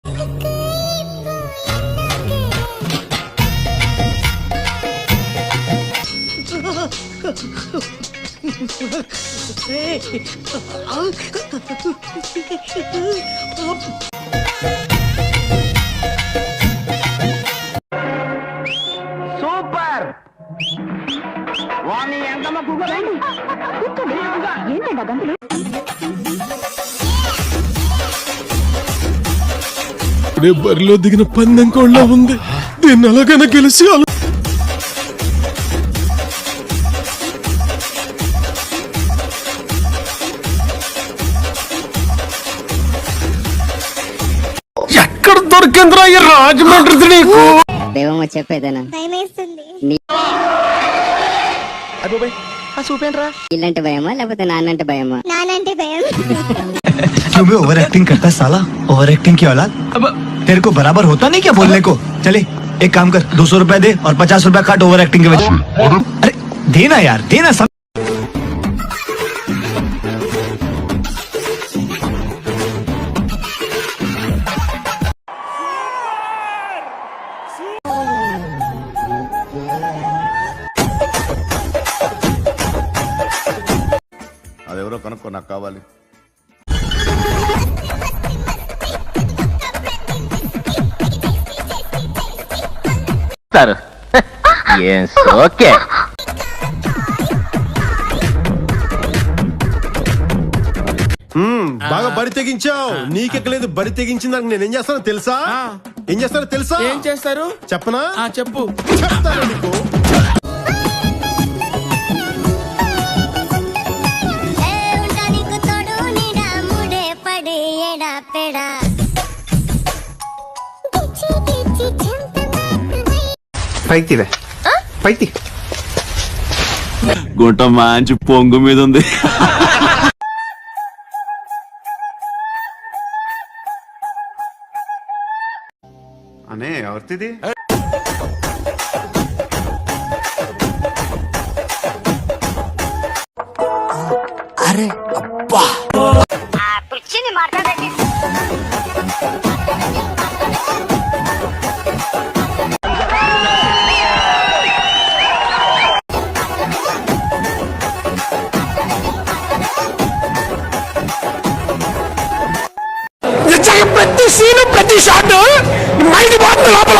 Super వాణి ఎంతమ్మ కుక్కలండి ఏంటండి గంతులు ఇప్పుడే బరిలో దిగిన పందెం కోళ్ళ ఉంది. దీన్ని అలాగైనా గెలిచి ఎక్కడ దొరికిందిరా ఈ రాజమండ్రి నీకు? దేవమ్మ చెప్పేదేనా? ఇల్లంటే భయమా లేకపోతే నాన్నంటే భయమా? నానంటే భయం. क्यों बे ओवर एक्टिंग करता है साला? ओवर एक्टिंग की औलाद। अब तेरे को बराबर होता नहीं क्या बोलने को? चले एक काम कर 200 रुपए दे और 50 रुपए काट ओवर एक्टिंग के वजह। अरे देना यार देना सब। అదెవరో కనుక్కో, నాకు కావాలి. ఓకే బాగా బరి తెగించావు. నీకెక్కలేదు, బరి తెగించిందానికి నేనేం చేస్తానో తెలుసా? ఏం చేస్తానో తెలుసా? ఏం చేస్తారు చెప్పనా? చెప్పు. చెప్తాను నీకు. పైకి పైకి గుంట మంచి పొంగు మీద ఉంది. అనే ఎవరిది? అరే అబ్బా ప్రతి సీను ప్రతి షాట్ మైండ్ బాగుంది లోపల.